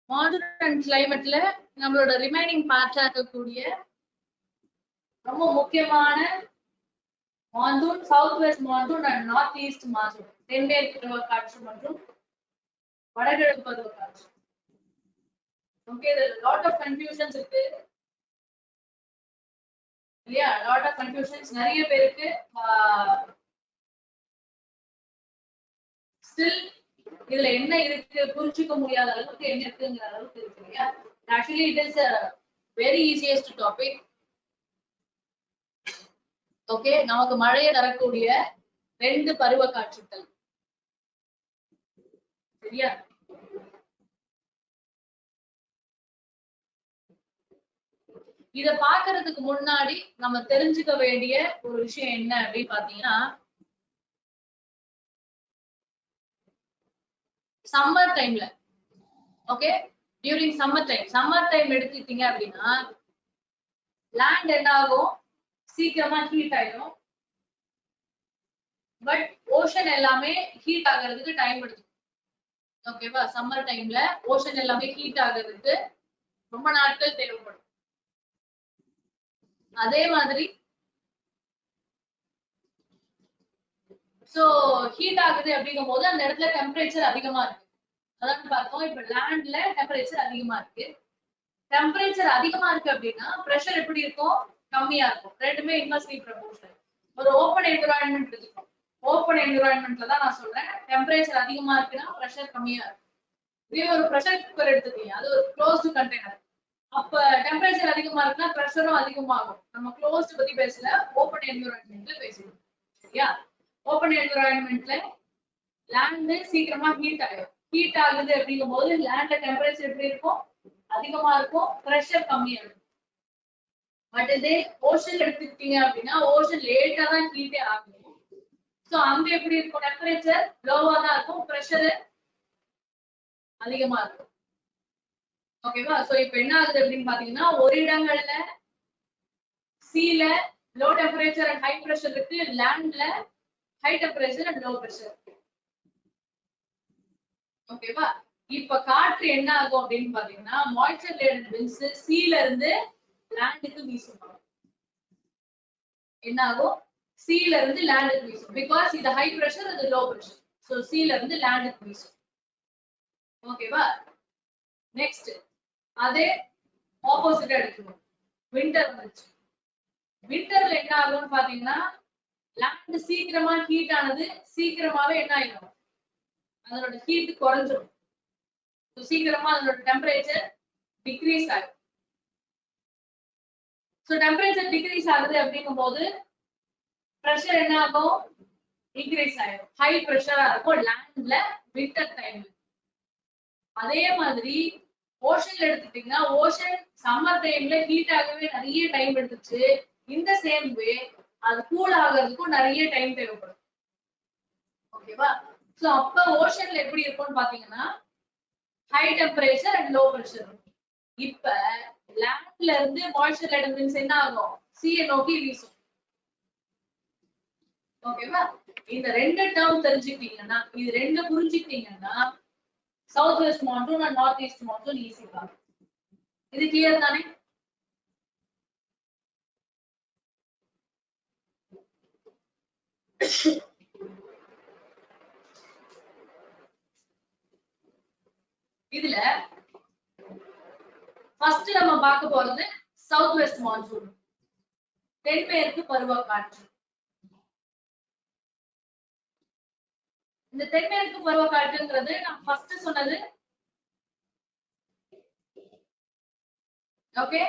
Monsoon and கிளைமேட்ல நம்மளோட remaining பார்ட்டா இருக்கக்கூடிய ரொம்ப முக்கியமான monsoon, south west monsoon and north east monsoon, தென்மேற்கு பருவக்காற்று மற்றும் வடகிழக்கு பருவக்காற்று. ஓகே, லாட் ஆஃப் கன்ஃபியூஷன்ஸ் இருக்கு இல்லையா? லாட் ஆஃப் கன்ஃபியூஷன்ஸ் நிறைய பேருக்கு ஸ்டில் இதுல என்ன இருக்கு புரிஞ்சுக்க முடியாத அளவுக்கு என்ன இருக்குங்கிற அளவுக்கு இருக்கு இல்லையா? Actually it is very easiest topic. Okay, நமக்கு மழையை தரக்கூடிய 2 பருவ காற்றுகள் சரியா? இத பாக்குறதுக்கு முன்னாடி நம்ம தெரிஞ்சுக்க வேண்டிய ஒரு விஷயம் என்ன அப்படின்னு பாத்தீங்கன்னா, சம்மர் டைம்ல ஓகே, டியூரிங் சம்மர் டைம் எடுத்துக்கிட்டீங்க அப்படின்னா லேண்ட் என்ன ஆகும், சீக்கிரமா ஹீட் ஆயிடும். பட் ஓஷன் எல்லாமே ஹீட் ஆகிறதுக்கு டைம் எடுக்கும். ஓகேவா? சம்மர் டைம்ல ஓஷன் எல்லாமே ஹீட் ஆகிறதுக்கு ரொம்ப நாட்கள் தேவைப்படும். அதே மாதிரி சோ ஹீட் ஆகுது அப்படிங்கும் போது அந்த இடத்துல டெம்பரேச்சர் அதிகமா இருக்கு. அதான் பார்த்தோம், இப்ப லேண்ட்ல டெம்பரேச்சர் அதிகமா இருக்கு. டெம்பரேச்சர் அதிகமா இருக்கு அப்படின்னா பிரஷர் எப்படி இருக்கும், கம்மியா இருக்கும். ரெண்டுமே இன்வெர்ஸ்லி ப்ரொபோர்ஷனல். ஒரு ஓப்பன் என்விரான்மெண்ட் இருக்கும். ஓப்பன் என்விரான்மெண்ட்ல தான் நான் சொல்றேன், டெம்பரேச்சர் அதிகமா இருக்குன்னா பிரஷர் கம்மியா இருக்கும். இதே ஒரு பிரஷர் குக்கர் எடுத்துக்கீங்க, அது ஒரு க்ளோஸ்டு கண்டெய்னர். அப்ப டெம்பரேச்சர் அதிகமா இருக்குன்னா பிரஷரும் அதிகமாகும். நம்ம க்ளோஸ்ட் பத்தி பேசல, ஓப்பன் என்விரான்மெண்ட்ல பேசுவோம் சரியா? ஓப்பன் என்விரான்மெண்ட்ல லேண்ட் சீக்கிரமா ஹீட் ஆகும். ஹீட் ஆகுது அப்படிங்கும் போது லேண்ட்ல டெம்பரேச்சர் எப்படி இருக்கும், அதிகமா இருக்கும், பிரஷர் கம்மியா இருக்கும். பட் இதே ஓஷன் எடுத்துக்கிட்டீங்க அப்படின்னா ஓஷன் லேட்டா தான் ஹீட்டே ஆகும். சோ அங்க எப்படி இருக்கும், டெம்பரேச்சர் லோவா தான் இருக்கும், பிரஷர் அதிகமா இருக்கும். ஓகேவா? சோ இப்போ என்ன ஆகுது அப்படின்னு பாத்தீங்கன்னா, ஒரு இடங்கள்ல சீல low temperature and high pressure இருக்கு, லேண்ட்ல high temperature and low pressure இருக்கு. ஓகேவா? இப்ப காற்று என்ன ஆகும் அப்படின்னு பாத்தீங்கன்னா, மாய்ச்சர் லேடட் விண்ட்ஸ் சீல இருந்து லேண்டுக்கு வீசும். என்ன ஆகும், சீல இருந்து லேண்டுக்கு வீசும். பிகாஸ் இது ஹை பிரஷர், இது லோ பிரஷர். சோ சீல இருந்து லேண்டுக்கு வீசும். ஓகேவா? நெக்ஸ்ட் அதே ஆப்போசிட்டா எடுக்கணும். விண்டர் வந்துச்சு. விண்டர்ல என்ன ஆகும்னு பாத்தீங்கன்னா, லேண்ட் சீக்கிரமா ஹீட் ஆனது சீக்கிரமாவே என்ன ஆயிடும், அதோட ஹீட் குறைஞ்சிடும். சீக்கிரமா அதோட டெம்பரேச்சர் டிக்ரீஸ் ஆகும். சோ டெம்பரேச்சர் டிக்ரீஸ் ஆகுது அப்படிங்கும் போது பிரஷர் என்ன ஆகும், இன்க்ரீஸ் ஆயிடும். ஹை பிரஷரா இருக்கும் லேண்ட்ல விண்டர் டைம்ல. அதே மாதிரி ஓஷன்ல எடுத்துட்டீங்கன்னா, ஓஷன் சம்மர் டைம்ல ஹீட் ஆகவே நிறைய டைம் எடுத்துச்சு. இந்த சேம் வே அது கூல் ஆகிறதுக்கும் நிறைய டைம் தேவைப்படும். ஓகேவா? சோ அப்ப ஓஷன்ல எப்படி இருக்கும்னு பாத்தீங்கன்னா, high temperature and low pressure. இப்ப லேண்ட்ல இருந்து மாய்ச்சர் லேடட் விண்ட்ஸ் என்ன ஆகும், சீயை நோக்கி வீசும். ஓகேவா? இந்த 2 டேர்ம் தெரிஞ்சுக்கிட்டீங்கன்னா, இது 2 புரிஞ்சுக்கிட்டீங்கன்னா south west monsoon and north east monsoon easy தான். இது கிளியர் தானே? இதுல ஃபர்ஸ்ட் நம்ம பார்க்க போறது சவுத் வெஸ்ட் மான்சூன், தென்மேற்கு பருவக்காற்று. இந்த தென்மேற்கு பருவக்காற்றுங்கிறது நான் ஃபர்ஸ்ட் சொன்னது. Okay,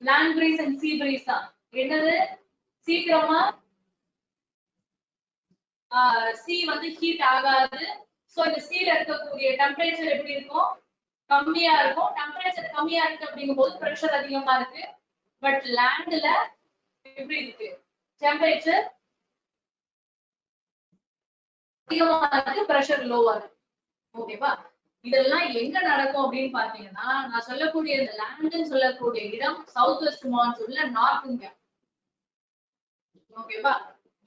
land breeze and sea breeze தான். என்னது, சீக்கிரமா சீ வந்து ஹீட் ஆகாது. சோ இந்த சீல இருக்கக்கூடிய டெம்பரேச்சர் எப்படி இருக்கும், கம்மியா இருக்கும். டெம்பரேச்சர் கம்மியா இருக்கு அப்படிங்கும் போது பிரஷர் அதிகமா இருக்கு. பட் லேண்ட்ல எப்படி இருக்கு, டெம்பரேச்சர் அதிகமா இருக்கு, பிரஷர் லோவா இருக்கு. ஓகேவா? இதெல்லாம் எங்க நடக்கும் அப்படின்னு பாத்தீங்கன்னா, நான் சொல்லக்கூடிய இந்த லேண்ட்னு சொல்லக்கூடிய இடம் சவுத் வெஸ்ட் மான்சூன்ல நார்த் இந்தியா. ஓகேவா?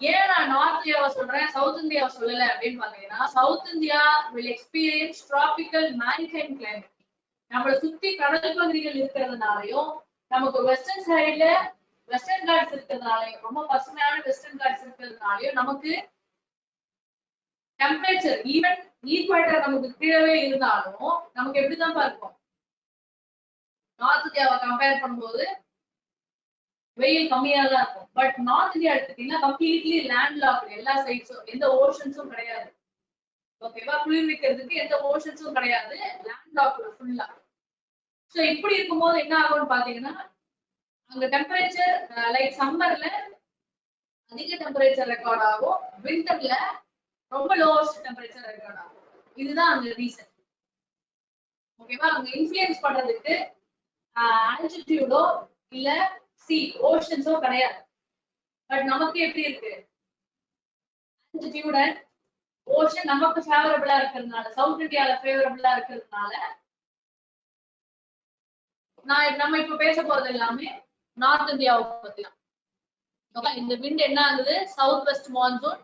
ஏன் நான் நார்த் இந்தியாவை சொல்றேன், சவுத் இந்தியாவை சொல்லல அப்படின்னு பாத்தீங்கன்னா, south India will experience tropical maritime climate. நம்மளை சுத்தி கடல் பகுதிகள் இருக்கிறதுனாலயும் நமக்கு வெஸ்டர்ன் சைடுல வெஸ்டர்ன் காட்ஸ் இருக்கிறதுனாலயும் ரொம்ப பசுமையான வெஸ்டர்ன் காட்ஸ் இருக்கிறதுனாலயும் நமக்கு டெம்பரேச்சர் ஈவன் ஈக்குவேட்டர் நமக்கு கீழவே இருந்தாலும் நமக்கு எப்படிதான் இருக்கும்? நார்த் இந்தியாவை கம்பேர் பண்ணும்போது வெயில் கம்மியா தான் இருக்கும். பட் நார்த் இந்தியா எடுத்துட்டீங்கன்னா கம்ப்ளீட்லி லேண்ட் லாக்டு, எல்லா சைட்ஸும் எந்த ஓஷன்ஸும் கிடையாது. ஓகேவா? குளிர்விக்கிறதுக்கு எந்த ஓஷன்ஸும் கிடையாது, லேண்ட் லாக்டு ஃபுல்லா. சோ இப்படி இருக்கும்போது என்ன ஆகும்னு பாத்தீங்கன்னா அங்க டெம்பரேச்சர் லைக் சம்மர்ல அதிக டெம்பரேச்சர் ரெக்கார்ட் ஆகும், விண்டர்ல ரொம்ப லோவஸ்ட் டெம்பரேச்சர் ரெக்கார்ட் ஆகும். இதுதான் அங்க ரீசன். ஓகேவா? அங்க இன்ஃப்ளூயன்ஸ் பண்றதுக்கு ஆல்டிடியூடோ இல்ல சி ஓஷன்ஸோ கிடையாது. பட் நமக்கு எப்படி இருக்கு? ஆல்டிடியூட் அண்ட் ஓஷன் நமக்கு ஃபேவரபிளா இருக்கிறதுனால, சவுத் இந்தியால ஃபேவரபிளா இருக்கிறதுனால நம்ம இப்ப பேச போறது எல்லாமே நார்த் இந்தியாவை பத்தி தான். இந்த விண்ட் என்ன ஆகுது? சவுத் வெஸ்ட் மான்சூன்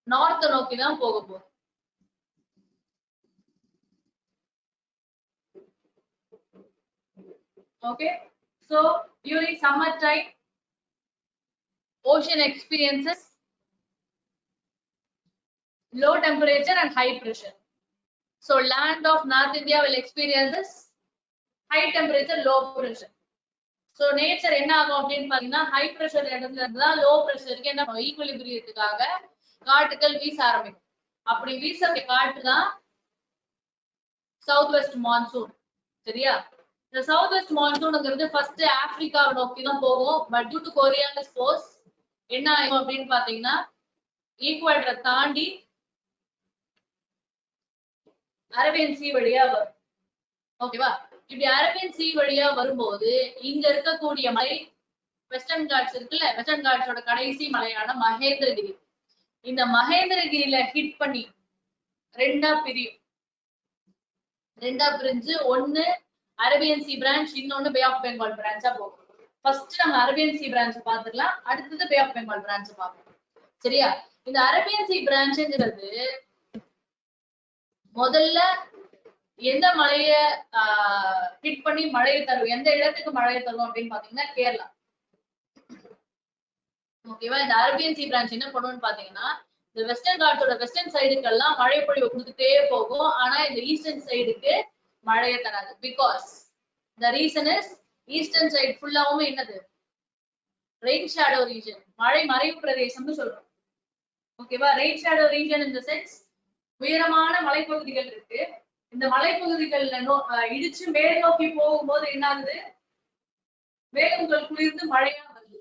நார்த் நோக்கி தான் போக போகுது. Okay, so during summer time ocean experiences low temperature and high pressure. So land of North India will experience high temperature, low pressure. So nature என்ன ஆகும் அப்படின்னு பாத்தீங்கன்னா ஹை பிரஷர் இடத்துல இருந்து தான் லோ பிரஷருக்கு என்ன பண்ணும்? ஈக்குலிபிரியத்துக்காக காற்றுகள் வீச ஆரம்பிக்கும். அப்படி வீச காற்று தான் சவுத் வெஸ்ட் மான்சூன். சரியா? இந்த சவுத் வெஸ்ட் மான்சூன்ங்கிறது ஃபர்ஸ்ட் ஆப்பிரிக்காவை நோக்கி தான் போகும். But due to Coriolis force என்ன ஆகும் அப்படின்னு பாத்தீங்கன்னா ஈக்குவேட்டரை தாண்டி அரேபியன் சி வழியா வரும். ஓகேவா? இப்படி அரேபியன் சி வழியா வரும்போது இங்க இருக்கக்கூடிய மலை வெஸ்டர்ன் காட்ஸ் இருக்குல்ல, வெஸ்டர்ன் காட்ஸோட கடைசி மலையான மகேந்திரகிரி, இந்த மகேந்திரகிரியில ஹிட் பண்ணி ரெண்டா பிரிஞ்சு ஒன்னு அரேபியன் சி பிரான்ச், இன்னொன்னு பே ஆஃப் பெங்கால் பிரான்ச்சா போகும். ஃபர்ஸ்ட் நம்ம அரேபியன் சி பிரான்ச் பாத்துக்கலாம், அடுத்தது பே ஆஃப் பெங்கால் பிரான்ச் பார்ப்போம். சரியா? இந்த அரேபியன் சி பிரான்ச்ங்கிறது முதல்ல எந்த மழைய ஹிட் பண்ணி மழையை தரும், எந்த இடத்துக்கு மழையை தரும் அப்படின்னு பாத்தீங்கன்னா கேரளா. ஓகேவா? இந்த அரேபியன் சி பிரான்ச் என்ன பண்ணுவோம்னு பாத்தீங்கன்னா இந்த வெஸ்டர்ன் காட்ஸோட வெஸ்டர்ன் சைடுக்கெல்லாம் மழை பொழிவு கொடுத்துட்டே போகும். ஆனா இந்த ஈஸ்டர்ன் சைடுக்கு மழையை தராது. Because the reason is eastern side ஃபுல்லாவுமே என்னது? ரெயின் ஷேடோ ரீஜன், மழை மறைவு பிரதேசம்னு சொல்றோம். ஓகேவா? Rain shadow region in the sense உயரமான மலைப்பகுதிகள் இருக்கு. இந்த மலைப்பகுதிகள்ல இடிச்சு மேல் நோக்கி போகும்போது என்ன ஆகுது? மேகங்கள் குளிர்ந்து மழையா வருது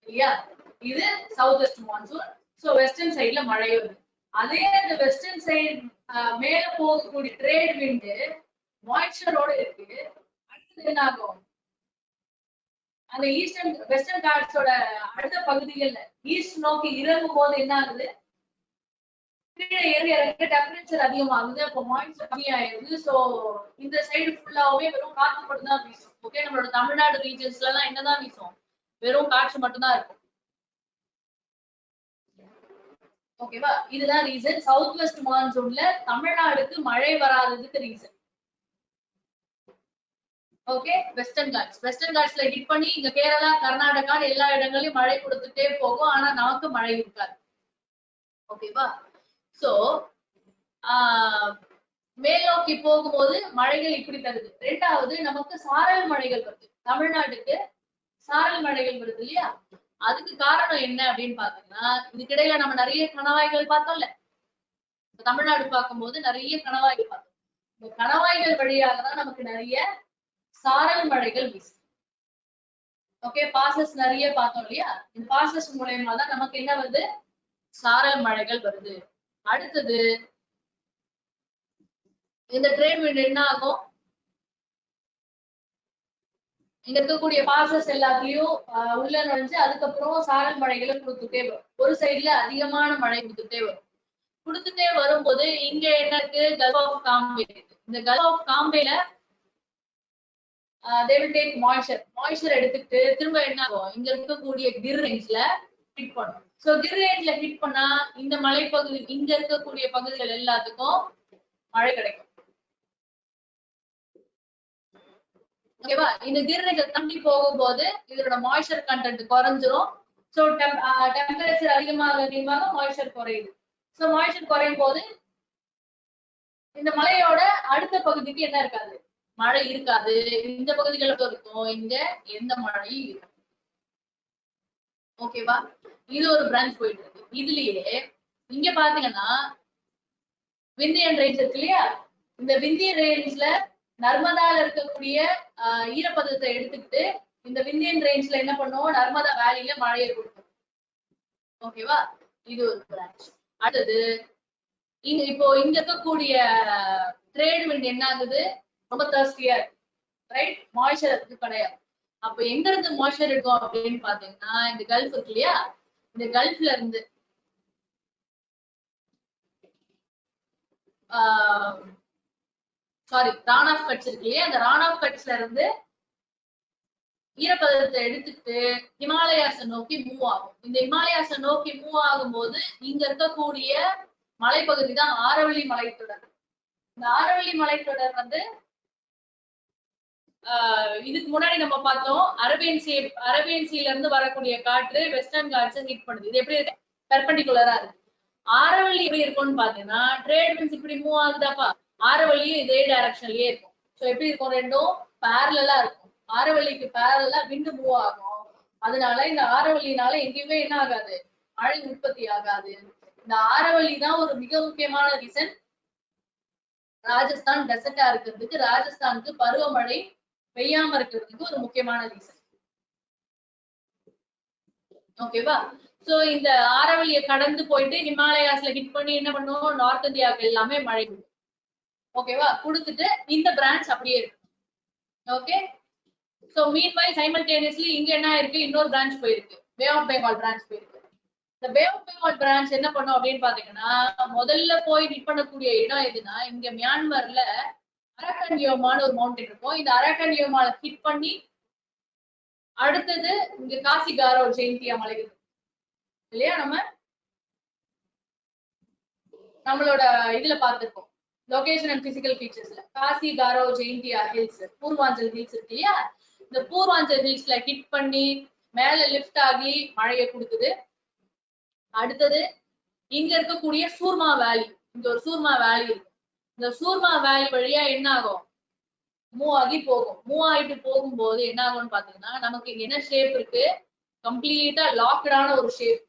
இல்லையா? இது south west monsoon. So western சைடுல மழை வருது. அதே அந்த வெஸ்டர்ன் சைடு மேல போகக்கூடிய ட்ரேட் விண்டு மாய்ச்சரோட இருக்கு. அடுத்தது என்ன ஆகும்? அந்த ஈஸ்டர்ன் வெஸ்டர்ன் காட்ஸோட அடுத்த பகுதிகள்ல ஈஸ்ட் நோக்கி இறங்கும் போது என்ன ஆகுது? கீழே ஏறி இறங்க டெம்பரேச்சர் அதிகமாகுது, அப்போ மாய்ச்சர் கம்மியாயிருது. சோ இந்த சைடு ஃபுல்லாவே வெறும் காற்று மட்டும் தான் வீசும். ஓகே, நம்மளோட தமிழ்நாடு ரீஜன்ஸ்ல எல்லாம் என்னதான் வீசும்? வெறும் காற்று மட்டும் தான் இருக்கும். ஓகேவா? இதுதான் ரீசன். சவுத் வெஸ்ட் மான்சூன்ல தமிழ்நாடுக்கு மழை வராததுக்கு ரீசன். ஓகே, வெஸ்டர்ன் காட்ஸ்ல ஹிட் பண்ணி இங்க கேரளா, கர்நாடகா எல்லா இடங்களையும் மழை கொடுத்துட்டே போகும். ஆனா நமக்கு மழை இருக்காது. ஓகேவா? சோ மேல் நோக்கி போகும்போது மழைகள் இப்படி தருது. ரெண்டாவது நமக்கு சாரல் மழைகள் வருது. தமிழ்நாட்டுக்கு சாரல் மழைகள் வருது இல்லையா? அதுக்கு காரணம் என்ன அப்படின்னு பாத்தீங்கன்னா இதுக்கிடையில நம்ம நிறைய கணவாய்கள் பார்த்தோம்ல. தமிழ்நாடு பார்க்கும்போது நிறைய கணவாய்கள் பார்த்தோம். இந்த கணவாய்கள் வழியாக தான் நமக்கு நிறைய சாரல் மழைகள் வீசும். ஓகே, பாசஸ் நிறைய பார்த்தோம் இல்லையா? இந்த பாசஸ் மூலயமா தான் நமக்கு என்ன வருது? சாரல் மழைகள் வருது. அடுத்தது இந்த ட்ரேட் விண்ட் என்ன ஆகும்? இங்க இருக்கக்கூடிய பாசஸ் எல்லாத்தையும் உள்ள நுழைஞ்சு அதுக்கப்புறம் சாரல் மழைகளை கொடுத்துட்டே வரும். ஒரு சைடுல அதிகமான மழை கொடுத்துட்டே வரும். கொடுத்துட்டே வரும்போது இங்க என்ன இருக்கு? Gulf of Cambay. இந்த கல்ஃப் ஆஃப் காம்பேல they will take moisture எடுத்துட்டு திரும்ப என்ன ஆகும்? இங்க இருக்கக்கூடிய கிர் ரேஞ்ச்ல ஹிட் பண்ணும். சோ கிர் ரேஞ்ச்ல ஹிட் பண்ணா இந்த மலைப்பகுதி, இங்க இருக்கக்கூடிய பகுதிகள் எல்லாத்துக்கும் மழை கிடைக்கும். ஓகேவா? இந்த கிரிரேஞ்சர் தாண்டி போகும்போது இதோட மாய்ஸ்சர் கண்டென்ட் குறைஞ்சிரும். சோ டெம்பரேச்சர் அதிகமாக மாய்ஸ்சர் குறையுது. சோ மாய்ஸ்சர் குறையும் போது இந்த மலையோட அடுத்த பகுதிக்கு என்ன இருக்காது, மழை இருக்காது. இந்த பகுதிகளுக்கு இருக்கும், இங்க எந்த மழையும் இருக்காது. ஓகேவா? இது ஒரு பிரான்ச் போயிட்டு இருக்கு. இதுலயே இங்க பாத்தீங்கன்னா விந்தியன் ரேஞ்ச் இருக்கு இல்லையா? இந்த விந்தியன் ரேஞ்ச்ல நர்மதால இருக்கக்கூடிய ஈரப்பதத்தை எடுத்துக்கிட்டு இந்த விந்தியன் ரேஞ்ச்ல என்ன பண்ணுவோம், நர்மதா வேலியில மழையை கொடுக்கும். ஓகேவா? இது ஒரு பிரான்ச். அடுத்தது இப்போ இங்க இருக்கக்கூடிய ட்ரேட் விண்ட் என்ன ஆகுது, ரொம்ப தர்ஸ்டியா இருக்கு, ரைட்? மாய்ஸ்சர் அதுக்கு கிடையாது. அப்ப எங்க இருந்து மாய்ஸ்சர் இருக்கும் அப்படின்னு பாத்தீங்கன்னா இந்த கல்ஃப் இருக்கு இல்லையா, இந்த கல்ஃப்ல இருந்து சாரி ரான் ஆஃப் கட்ஸ் இருக்கு இல்லையா, அந்த ரான் ஆஃப் கட்ஸ்ல இருந்து ஈரப்பதத்தை எடுத்துட்டு ஹிமாலயாஸை நோக்கி மூவ் ஆகும். இந்த ஹிமாலயாஸை நோக்கி மூவ் ஆகும் போது இங்க இருக்கக்கூடிய மலைப்பகுதி தான் ஆரவல்லி மலைத்தொடர். இந்த ஆரவல்லி மலைத்தொடர் வந்து இதுக்கு முன்னாடி நம்ம பார்த்தோம் அரபியன் சீல இருந்து வரக்கூடிய காற்று வெஸ்டர்ன் காட்ஸ் ஹிட் பண்ணுது. இது எப்படி இருக்கு, பெர்பெண்டிகுலரா இருக்கு. ஆரவல்லி எப்படி இருக்கும்னு பாத்தீங்கன்னா ட்ரேட் விண்ட்ஸ் இப்படி மூவ் ஆகுதாப்பா, ஆரவல்லியும் இதே டைரக்ஷன்லயே இருக்கும். சோ எப்படி இருக்கும், ரெண்டும் பேரலா இருக்கும். ஆரவல்லிக்கு பேரலா விண்டு மூவ் ஆகும். அதனால இந்த ஆரவல்லினால எங்கேயுமே என்ன ஆகாது, மழை உற்பத்தி ஆகாது. இந்த ஆரவல்லி தான் ஒரு மிக முக்கியமான ரீசன் ராஜஸ்தான் டெசர்ட்டா இருக்கிறதுக்கு, ராஜஸ்தானுக்கு பருவமழை பெய்யாம இருக்கிறதுக்கு ஒரு முக்கியமான ரீசன். ஓகேவா? சோ இந்த ஆரவல்லியை கடந்து போயிட்டு ஹிமாலயாஸ்ல ஹிட் பண்ணி என்ன பண்ணுவோம், நார்த் இந்தியாவுக்கு எல்லாமே மழை கொடுக்கும். ஓகேவா? கொடுத்துட்டு இந்த பிரான்ச் அப்படியே இருக்கு. ஓகே. சோ மீன்வைல் சைமல்டேனியஸ்லி இங்க என்ன இருக்கு, இன்னொரு பிரான்ச் போயிருக்கு, பே ஆஃப் பெங்கால் பிரான்ச் போயிருக்கு. இந்த பே ஆஃப் பெங்கால் பிரான்ச் என்ன பண்ணும் அப்படின்னு பாத்தீங்கன்னா முதல்ல போய் ஹிட் பண்ணக்கூடிய இடம் எதுனா இங்க மியான்மர்ல அரக்கன் யோமான்னு ஒரு மவுண்டன் இருக்கும். இந்த அரக்கன் யோமால ஹிட் பண்ணி அடுத்தது இங்க காசி காரோ ஜெயந்தியா மலைகள் இல்லையா, நம்மளோட இதுல பார்த்திருக்கோம் லொகேஷன் அண்ட் பிசிக்கல் ஃபீச்சர்ஸ்ல காசி காரோ ஜெயந்தியா ஹில்ஸ், பூர்வாஞ்சல் ஹில்ஸ் இருக்கு இல்லையா, இந்த பூர்வாஞ்சல் ஹில்ஸ்ல ஹிட் பண்ணி மேல லிஃப்ட் ஆகி மழையை கொடுக்குது. அடுத்தது இங்க இருக்கக்கூடிய சூர்மா வேலி, இங்க ஒரு சூர்மா வேலி இருக்கு. இந்த சூர்மா வேலி வழியா என்ன ஆகும், மூவ் ஆகி போகும். மூவ் ஆகிட்டு போகும்போது என்ன ஆகும்னு பாத்தீங்கன்னா நமக்கு இங்க என்ன ஷேப் இருக்கு, கம்ப்ளீட்டா லாக்டான ஒரு ஷேப்.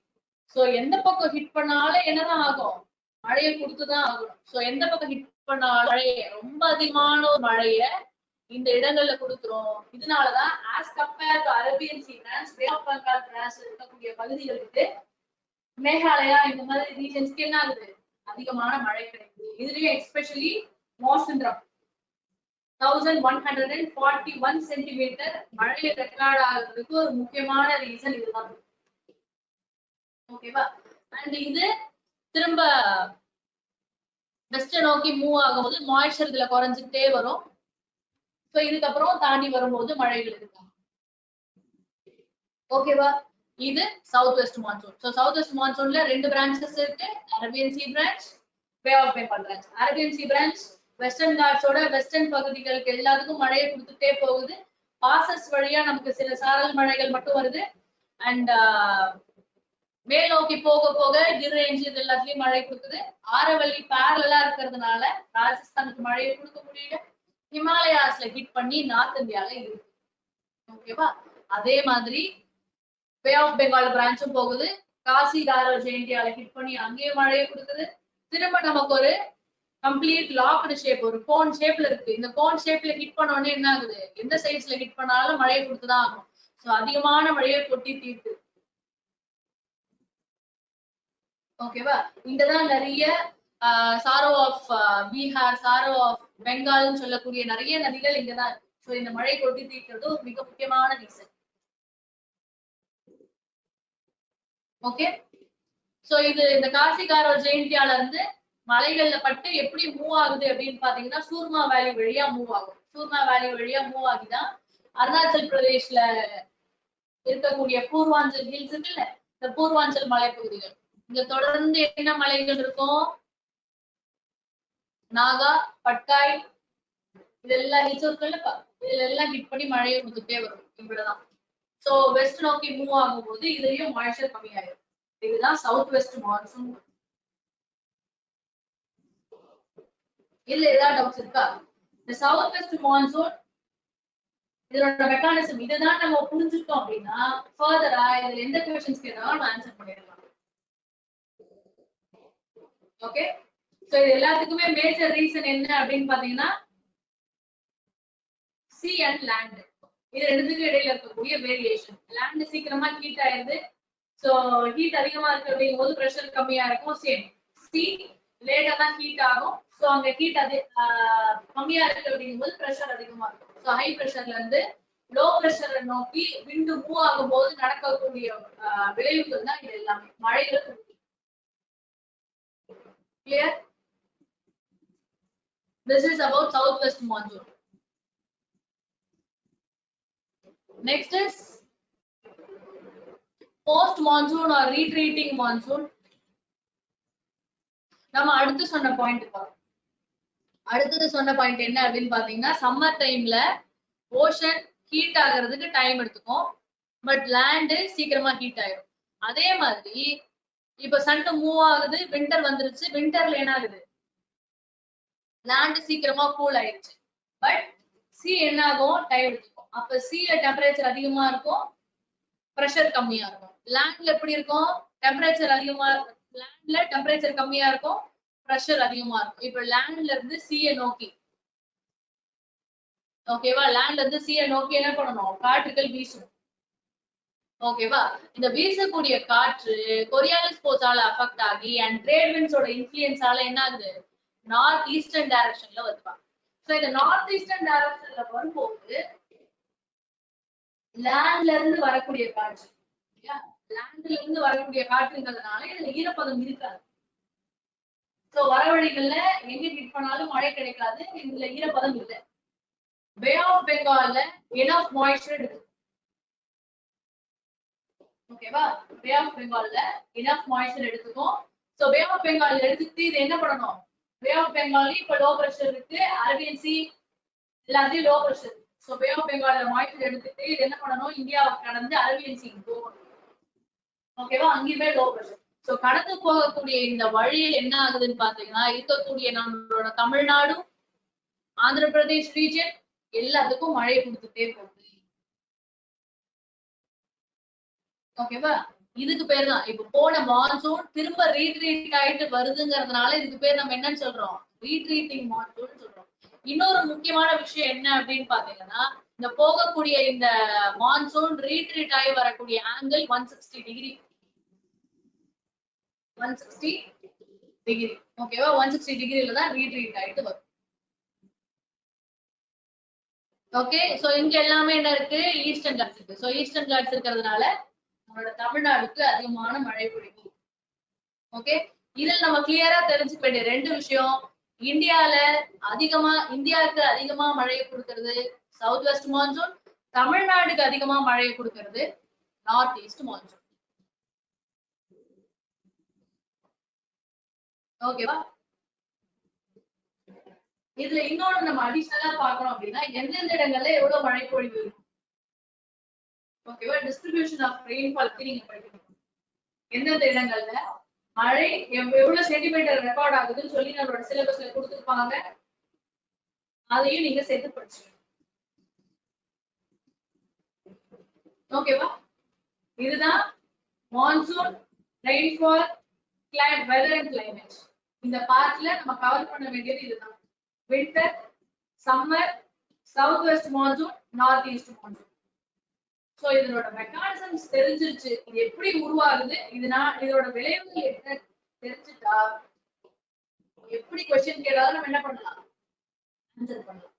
சோ எந்த பக்கம் ஹிட் பண்ணாலும் என்னதான் ஆகும், மழையை கொடுத்துதான் ஆகணும். சோ எந்த பக்கம் ஹிட் பண்ணாலும் மழையை, ரொம்ப அதிகமான ஒரு மழைய இந்த இடங்கள்ல கொடுத்துரும். இதனாலதான் as compare to Arabian sea branch, bay of Bengal பிரான்ச்ல இருக்கக்கூடிய பகுதிகளுக்கு மேகாலயா இந்த மாதிரி ரீஜன்ஸ்க்கு என்ன ஆகுது, அதிகமான மழை கிடைக்குது. இதுலயும் எஸ்பெஷலி மோசந்திரம் 1141 சென்டிமீட்டர் மழை ரெக்கார்ட் ஆகிறதுக்கு ஒரு முக்கியமான ரீசன் இதுதான். ஓகேவா? அண்ட் இது திரும்ப வெஸ்ட் நோக்கி மூவ் ஆகும்போது மாய்ஸ்சர் இதுல குறைஞ்சிட்டே வரும். சோ இதுக்கப்புறம் தாண்டி வரும்போது மழைகள் இருக்கு. ஓகேவா? இது south west monsoon. So south west மான்சூன்ல ரெண்டு பிரான்ச்சஸ் இருக்கு, Arabian sea branch, bay of Bengal branch. Arabian sea branch western காட்ஸோட வெஸ்டர்ன் பகுதிகளுக்கு எல்லாத்துக்கும் மழையை கொடுத்துட்டே போகுது. பாசஸ் வழியா நமக்கு சில சாரல் மழைகள் மட்டும் வருது. அண்ட் மேல் நோக்கி போக போக கிர் ரேஞ்ச் இது எல்லாத்துலயும் மழை கொடுக்குது. ஆரவல்லி பேரலா இருக்கிறதுனால ராஜஸ்தானுக்கு மழையை கொடுக்க முடியல. ஹிமாலயாஸ்ல ஹிட் பண்ணி நார்த் இந்தியால இருக்கு. ஓகேவா? அதே மாதிரி பே ஆஃப் பெங்கால் பிரான்ச்சும் போகுது, காசி காரோ ஜெயந்தியால ஹிட் பண்ணி அங்கேயும் மழையை கொடுக்குது. திரும்ப நமக்கு ஒரு கம்ப்ளீட் லாக்டு ஷேப், ஒரு கோன் ஷேப்ல இருக்கு. இந்த கோன் ஷேப்ல ஹிட் பண்ண உடனே என்ன ஆகுது, எந்த சைட்ஸ்ல ஹிட் பண்ணாலும் மழையை கொடுத்துதான் ஆகும். சோ அதிகமான மழையை கொட்டி தீர்த்து. ஓகேவா? இங்கதான் நிறைய sorrow of Bihar, sorrow of பெங்கால்னு சொல்லக்கூடிய நிறைய நதிகள் இங்கதான் இருக்கு. சோ இந்த மழை கொட்டி தீர்க்கிறது ஒரு மிக முக்கியமான ரீசன். ஓகே. சோ இது இந்த காசி காரோ ஜெயந்தியால இருந்து மலைகள்ல பட்டு எப்படி மூவ் ஆகுது அப்படின்னு பாத்தீங்கன்னா சூர்மா வேலி வழியா மூவ் ஆகும். சூர்மா வேலி வழியா மூவ் ஆகிதான் அருணாச்சல் பிரதேஷ்ல இருக்கக்கூடிய பூர்வாஞ்சல் ஹில்ஸ் இருக்குல்ல, இந்த பூர்வாஞ்சல் மலைப்பகுதிகள், இங்க தொடர்ந்து என்ன மலைகள் இருக்கும், நாகா, பட்காய், இதெல்லாம் இதெல்லாம் ஹிட் பண்ணி மழையை கொடுத்துட்டே வரும். இவ்வளவுதான். சோ வெஸ்ட் நோக்கி மூவ் ஆகும்போது இதுலயும் மாய்ச்சர் கம்மியாயிரும். இதுதான் சவுத் வெஸ்ட் மான்சூன். இல்ல ஏதாவது டவுட்ஸ் இருக்கா? இந்த சவுத் வெஸ்ட் மான்சூன் இதோட மெக்கானிசம் இதுதான் நம்ம புரிஞ்சுட்டோம் அப்படின்னா ஃபர்தரா இதுல எந்த क्वेश्चंस கேட்டாலும் ஆன்சர் பண்ணிடலாம். ஓகே, சோ இது எல்லாத்துக்குமே மேஜர் ரீசன் என்ன அப்படின்னு பாத்தீங்கன்னா சி அண்ட் லேண்ட். இது ரெண்டுத்துக்கும் இடையில இருக்கக்கூடிய வேரியேஷன். லேண்ட் சீக்கிரமா ஹீட் ஆயிருது. சோ ஹீட் அதிகமா இருக்கு அப்படிங்கும்போது பிரஷர் கம்மியா இருக்கும். சேம் சி லேட்டா தான் ஹீட் ஆகும். சோ அங்க ஹீட் கம்மியா இருக்கு அப்படிங்கும்போது பிரஷர் அதிகமா இருக்கும். சோ ஹை பிரஷர்ல இருந்து லோ பிரஷரை நோக்கி விண்டு மூவ் ஆகும்போது நடக்கக்கூடிய விளைவுகள் தான் இது எல்லாமே. மழையில clear? This is about southwest monsoon. Next is post monsoon or retreating monsoon. நம்ம அடுத்து சொன்ன பாயிண்ட் பாருங்க. அடுத்தது சொன்ன பாயிண்ட் என்ன அப்படின்னு பாத்தீங்கன்னா சம்மர் டைம்ல ஓஷன் ஹீட் ஆகிறதுக்கு டைம் எடுத்துக்கும். பட் லேண்ட் சீக்கிரமா ஹீட் ஆயிடும். அதே மாதிரி இப்ப சன் மூவ் ஆகுது, வின்டர் வந்துருச்சு. வின்டர்ல என்ன ஆகுது? லேண்ட் சீக்கிரமா கூல் ஆயிடுச்சு. பட் சி என்ன ஆகும்? டைம் எடுத்துக்கும். அப்ப சில டெம்பரேச்சர் அதிகமா இருக்கும், பிரஷர் கம்மியா இருக்கும். லேண்ட்ல எப்படி இருக்கும்? டெம்பரேச்சர் அதிகமா, லேண்ட்ல டெம்பரேச்சர் கம்மியா இருக்கும், பிரஷர் அதிகமா இருக்கும். இப்ப லேண்ட்ல இருந்து சியை நோக்கி, ஓகேவா, லேண்ட்ல இருந்து சியை நோக்கி என்ன பண்ணணும்? காற்றுகள் வீசணும். ஓகேவா, இந்த வீசக்கூடிய காற்று கொரியாலிஸ் போர்ஸால அஃபெக்ட் ஆகி அண்ட் ட்ரேட் விண்ட்ஸோட இன்ஃப்ளூயன்ஸால என்ன ஆகுது? நார்த் ஈஸ்டர்ன் டைரக்ஷன்ல வருவாங்க. சோ இந்த நார்த் ஈஸ்டர்ன் டைரக்ஷன்ல வரும்போது லேண்ட்ல இருந்து வரக்கூடிய காற்று, லேண்ட்ல இருந்து வரக்கூடிய காற்றுங்கிறதுனால இதுல ஈரப்பதம் இருக்காது. சோ வர வழிகள்ல எங்க ஹிட் பண்ணாலும் மழை கிடைக்காது. இதுல ஈரப்பதம் இல்லை. பே ஆஃப் பெங்கால்ல எனஃப் மாய்ஸ்சர் இருக்கு. ஓகேவா, பே ஆஃப் பெங்கால்ல எனஃப் மாய்ஸ்சர் எடுத்துக்கும். சோ பே ஆஃப் பெங்கால் எடுத்துட்டு இது என்ன பண்ணணும்? பே ஆஃப் பெங்கால் இப்ப லோ பிரஷர் இருக்கு, அரேபியன் சி எல்லாத்தையும் low pressure. So bay of பெங்கால்ல மாய்ஸ்சர் எடுத்துட்டு இது என்ன பண்ணணும்? இந்தியாவை கடந்து அரேபியன் சி போகணும். ஓகேவா, அங்கேயுமே லோ பிரஷர். சோ கடந்து போகக்கூடிய இந்த வழியில் என்ன ஆகுதுன்னு பாத்தீங்கன்னா இருக்கக்கூடிய நம்மளோட தமிழ்நாடு, ஆந்திர பிரதேஷ் ரீஜன் எல்லாத்துக்கும் மழை கொடுத்துட்டே போகுது. ஓகேவா, இதுக்கு பேர் தான் இப்ப போன மான்சூன் திரும்ப ரீட்ரீட் ஆயிட்டு வருதுங்கிறதுனால இதுக்கு பேர் நம்ம என்னன்னு சொல்றோம்? ரீட்ரீட்டிங் மான்சூன் சொல்றோம். இன்னொரு முக்கியமான விஷயம் என்ன அப்படின்னு பாத்தீங்கன்னா இந்த போகக்கூடிய இந்த மான்சூன் ரீட்ரீட் ஆகி வரக்கூடிய ஆங்கிள் 160 டிகிரி. 160 டிகிரி. ஓகேவா, 160 டிகிரில தான் ரீட்ரீட் ஆயிட்டு வரும். ஓகே, சோ இங்க எல்லாமே என்ன இருக்கு? ஈஸ்டர்ன் காட்ஸ் இருக்கு. சோ ஈஸ்டர்ன் காட்ஸ் இருக்கிறதுனால நம்மளோட தமிழ்நாடுக்கு அதிகமான மழை பொழிவு. ஓகே, இதில் நம்ம கிளியரா தெரிஞ்சுக்க வேண்டிய ரெண்டு விஷயம். இந்தியாவுக்கு அதிகமா மழையை கொடுக்கிறது சவுத் வெஸ்ட் மான்சூன், தமிழ்நாடுக்கு அதிகமா மழையை கொடுக்கிறது நார்த் ஈஸ்ட் மான்சூன். ஓகேவா, இதுல இன்னொன்னு நம்ம அடிஷனலா பாக்குறோம் அப்படின்னா எந்தெந்த இடங்கள்ல எவ்வளவு மழை பொழிவு இருக்கும். ஓகேவா, டிஸ்ட்ரிபியூஷன் ஆஃப் ரெயின்ஃபால் நீங்க படிக்கணும். எந்தெந்த இடங்கள்ல மழை எவ்வளவு சென்டிமீட்டர் ரெக்கார்ட் ஆகுதுன்னு சொல்லி நம்மளோட சிலபஸ்ல கொடுத்துருப்பாங்க. அதையும் நீங்க சேர்த்து படிச்சுக்கணும். ஓகேவா, இதுதான் monsoon, rainfall, weather and climate. இந்த பார்ட்ல நம்ம கவர் பண்ண வேண்டியது இதுதான். Winter, summer, south west monsoon, north east monsoon. So இதனோட மெக்கானிசம்ஸ் தெரிஞ்சிருச்சு, இது எப்படி உருவாகுது, இதோட விளைவுகள் என்ன தெரிஞ்சுட்டா எப்படி क्वेश्चन கேட்டாலும் நம்ம என்ன பண்ணலாம்? ஆன்சர் பண்ணலாம்.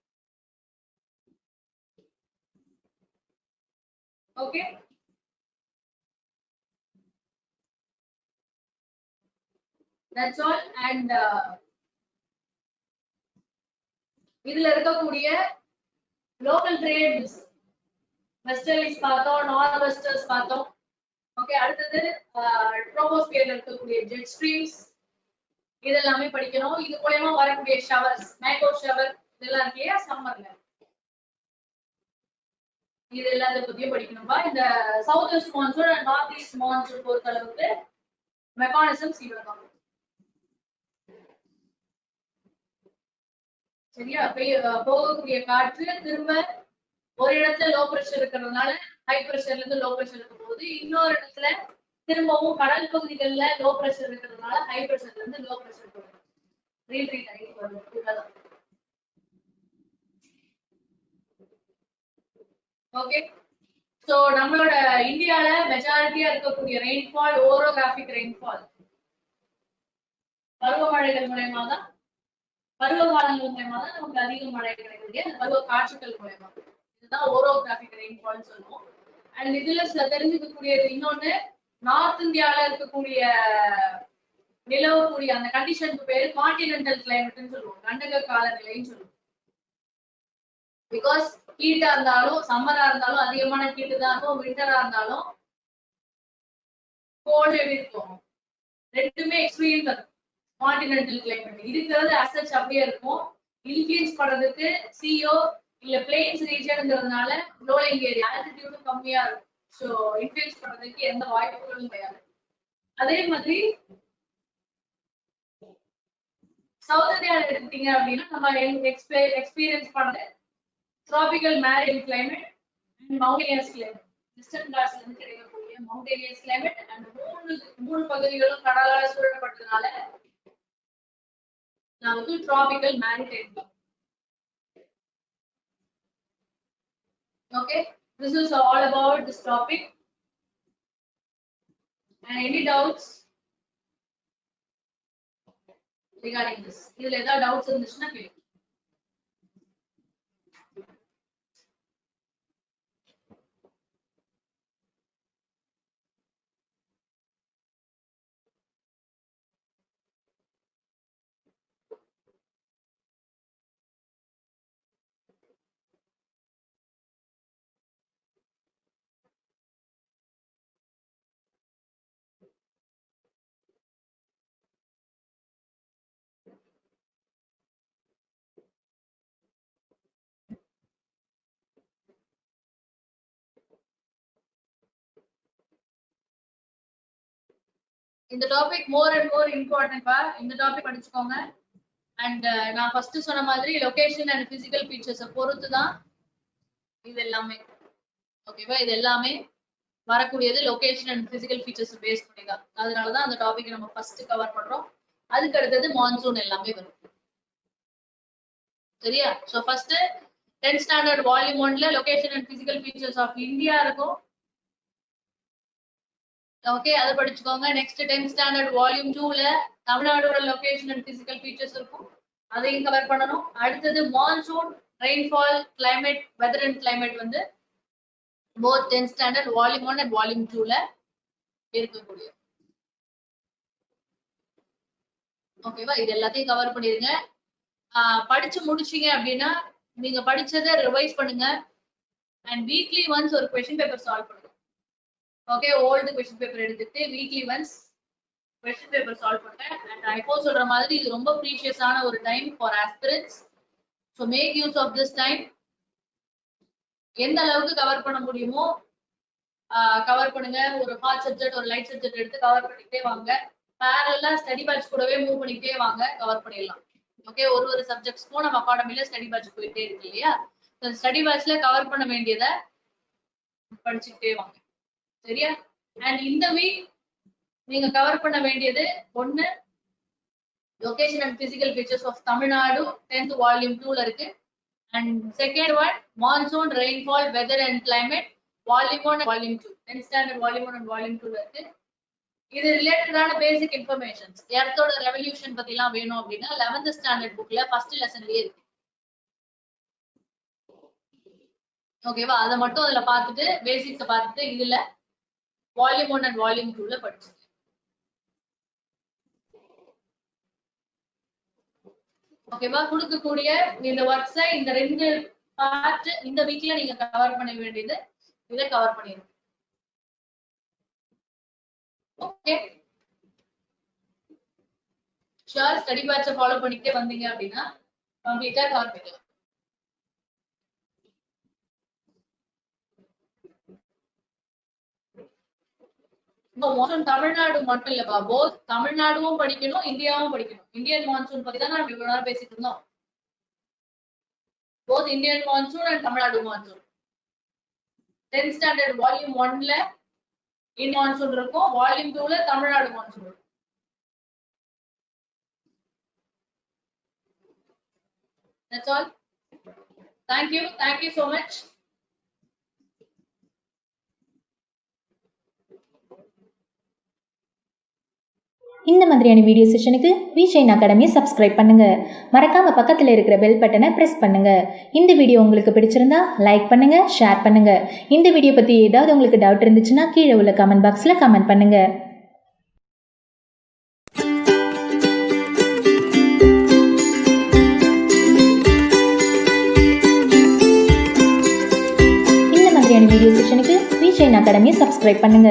Okay, that's all. and இதுல இருக்கக்கூடிய லோக்கல் ட்ரேட்ஸ் வெஸ்டர்லிஸ் பார்த்தோம், நார்த் வெஸ்டர்ஸ் பார்த்தோம். ஓகே, அடுத்தது ட்ரோபோஸ்பியர்ல இருக்கக்கூடிய ஜெட் ஸ்ட்ரீம்ஸ் இதெல்லாமே படிக்கணும். இது மூலமா வரக்கூடிய ஷவர்ஸ், மேங்கோ ஷவர், இதெல்லாம் இருக்கு இல்லையா சம்மர்ல. இது எல்லாத்த பத்தியும் படிக்கணும்பா. இந்த south west monsoon and north east monsoon பொறுத்த அளவுக்கு மெக்கானிசம்ஸ் இவ்வளவுதான். சரியா? போகக்கூடிய காற்று திரும்ப ஒரு இடத்துல லோ பிரஷர் இருக்கிறதுனால ஹை பிரஷர்ல இருந்து லோ பிரஷர் இருக்கும் போது இன்னொரு இடத்துல திரும்பவும் கடல் பகுதிகளில் லோ பிரஷர் இருக்கிறதுனால ஹை பிரஷர்ல இருந்து லோ பிரஷர் போகும். ரீட்ரீட் ஆகி வரும். ஓகே. சோ நம்மளோட இந்தியால மெஜாரிட்டியா இருக்கக்கூடிய ரெயின்ஃபால் ஓரோகிராபிக் ரெயின்ஃபால் பருவமழைகள் மூலயமா தான், பருவ காலங்கள் மூலயமா தான் நமக்கு அதிக மழை கிடைக்குது. அந்த பருவ காற்றுகள் மூலயமா இதுதான் ஓரோகிராபிக் ரெயின்ஃபால் சொல்லுவோம். அண்ட் இதுல தெரிஞ்சுக்கக்கூடியது இன்னொன்னு, நார்த் இந்தியால இருக்கக்கூடிய நிலவக்கூடிய அந்த கண்டிஷனுக்கு பேரு கான்டினென்டல் கிளைமேட்னு சொல்லுவோம், கண்டக காலநிலைன்னு சொல்லுவோம். பிகாஸ் ஹீட்டா இருந்தாலும் சம்மரா இருந்தாலும் அதிகமான ஹீட்டு தான் இருக்கும், விண்டரா இருந்தாலும் கோல்டு எப்படி இருக்கும், ரெண்டுமே எக்ஸ்ட்ரீம் இருக்கும். கான்டினென்டல் கிளைமேட் இருக்கிறது அசச் அப்படியே இருக்கும். இன்ஃப்ளூயன்ஸ் பண்றதுக்கு சிஓ இல்ல பிளேன்ஸ் ரீஜன்ங்கிறதுனால ரோலிங் ஏரியா ஆல்டிடியூடும் கம்மியா இருக்கும். ஸோ இன்ஃப்ளூயன்ஸ் பண்றதுக்கு எந்த வாய்ப்புகளும் கிடையாது. அதே மாதிரி சவுத் இந்தியாவில் எடுத்துட்டீங்க அப்படின்னா நம்ம எக்ஸ்பீரியன்ஸ் பண்றது tropical marine climate and mountainous climate. Western Ghats ல இருந்து கிடைக்கக்கூடிய mountainous climate and மூணு பகுதிகளும் கடலால் சூழப்பட்டதுனால நமக்கு tropical maritime. Okay, this is all about this topic. And any doubts regarding this? இதுல ஏதாவது doubts இருந்துச்சுன்னா கேளுங்க. இந்த topic more and more important பா. இந்த டாபிக் படிச்சுக்கோங்க. அண்ட் நான் ஃபர்ஸ்ட் சொன்ன மாதிரி லொகேஷன் அண்ட் பிசிக்கல் ஃபீச்சர்ஸை பொறுத்து தான் இது எல்லாமே. ஓகேவா? இது எல்லாமே வரக்கூடியது location and physical features base பண்ணி தான். அதனால தான் அந்த டாபிக் நம்ம ஃபர்ஸ்ட் கவர் பண்றோம். அதுக்கு அடுத்தது மான்சூன் எல்லாமே வரும். சரியா? So first 10th standard volume 1ல location and physical features of India இருக்கும். ஓகே, அதை படிச்சுக்கோங்க. நெக்ஸ்ட் 10th ஸ்டாண்டர்ட் வால்யூம் 2ல தமிழ்நாடோட லொகேஷன் அண்ட் பிசிக்கல் ஃபீச்சர்ஸ் இருக்கும், அதையும் கவர் பண்ணணும். அடுத்தது monsoon, rainfall, climate, weather and climate வந்து both 10th standard volume 1 and volume 2ல இருக்கக்கூடிய. ஓகேவா? இது எல்லாத்தையும் கவர் பண்ணிருங்க. படிச்சு முடிச்சீங்க அப்படின்னா நீங்க படிச்சதை ரிவைஸ் பண்ணுங்க. அண்ட் வீக்லி ஒன்ஸ் ஒரு கொஸ்டின் பேப்பர் சால்வ் பண்ணுங்க. ஓகே, ஓல்டு கொஸ்டின் பேப்பர் எடுத்துட்டு weekly once question paper solve பண்ணுங்க. அண்ட் நான் இப்போ சொல்ற மாதிரி இது ரொம்ப ப்ரீஷியஸான ஒரு time for aspirants. So make use of this time. எந்த அளவுக்கு கவர் பண்ண முடியுமோ கவர் பண்ணுங்க. ஒரு ஹார்ட் சப்ஜெக்ட் ஒரு லைட் சப்ஜெக்ட் எடுத்து கவர் பண்ணிக்கிட்டே வாங்க. பேரலா ஸ்டடி பேட்ச் கூடவே மூவ் பண்ணிக்கிட்டே வாங்க, கவர் பண்ணிடலாம். ஓகே, ஒரு சப்ஜெக்ட்ஸ்க்கும் நம்ம அகாடமில ஸ்டடி பேட்ச் போயிட்டே இருக்கு இல்லையா? ஸ்டடி பேட்ச்ல கவர் பண்ண வேண்டியதை படிச்சுக்கிட்டே வாங்க. சரியா? அண்ட் இந்த வீக் நீங்க கவர் பண்ண வேண்டியது ஒன்னு location and physical features of Tamil Nadu 10th volume 2ல இருக்கு. And second one monsoon, rainfall, weather and climate volume 1 volume 2 10th standard volume 1 and volume 2ல இருக்கு. இது ரிலேட்டடான பேசிக் இன்ஃபர்மேஷன்ஸ் எர்த்தோட ரெவல்யூஷன் பத்தி எல்லாம் வேணும் அப்படின்னா 11th ஸ்டாண்டர்ட் புக்ல ஃபர்ஸ்ட் லெசன்லயே இருக்கு. ஓகேவா? அதை மட்டும் அதுல பார்த்துட்டு பேசிக்ஸை பார்த்துட்டு இதுல வால்யூம் 1 அண்ட் வால்யூம் 2ல படிச்சு. ஓகேவா? கொடுக்கக்கூடிய இந்த ஒர்க்ஸை இந்த 2 பார்ட் இந்த வீக்ல நீங்க கவர் பண்ண வேண்டியது இதை கவர் பண்ணிருங்க. Okay, sure. ஸ்டடி பேட்சை ஃபாலோ பண்ணிக்கிட்டே வந்தீங்க அப்படின்னா கம்ப்ளீட்டா கவர் பண்ணிக்கலாம். மான்சூன் தமிழ்நாடு மட்டும் இல்லப்பா, போத் தமிழ்நாடும் படிக்கணும், இந்தியாவும் படிக்கணும். இந்தியன் மான்சூன் பத்தி தான் நம்ம இவ்வளவு நேரம் பேசிட்டு இருந்தோம். Both Indian monsoon and Tamil Nadu monsoon. 10th standard volume 1ல இந்தியன் மான்சூன் இருக்கும், வால்யூம் 2ல தமிழ்நாடு மான்சூன் இருக்கும். That's all. Thank you so much. இந்த மாதிரியான வீடியோ செஷனுக்கு விஷைன் அகாடமியை சப்ஸ்கிரைப் பண்ணுங்க. மறக்காம பக்கத்தில் இருக்கிற பெல் பட்டனை பிரஸ் பண்ணுங்க. இந்த வீடியோ உங்களுக்கு பிடிச்சிருந்தா லைக் பண்ணுங்க, ஷேர் பண்ணுங்க. இந்த வீடியோ பத்தி ஏதாவது உங்களுக்கு டவுட் இருந்துச்சுன்னா கீழே உள்ள கமெண்ட் பாக்ஸ்ல கமெண்ட் பண்ணுங்க. இந்த மாதிரியான வீடியோ செஷனுக்கு விஷைன் அகாடமியை சப்ஸ்கிரைப் பண்ணுங்க.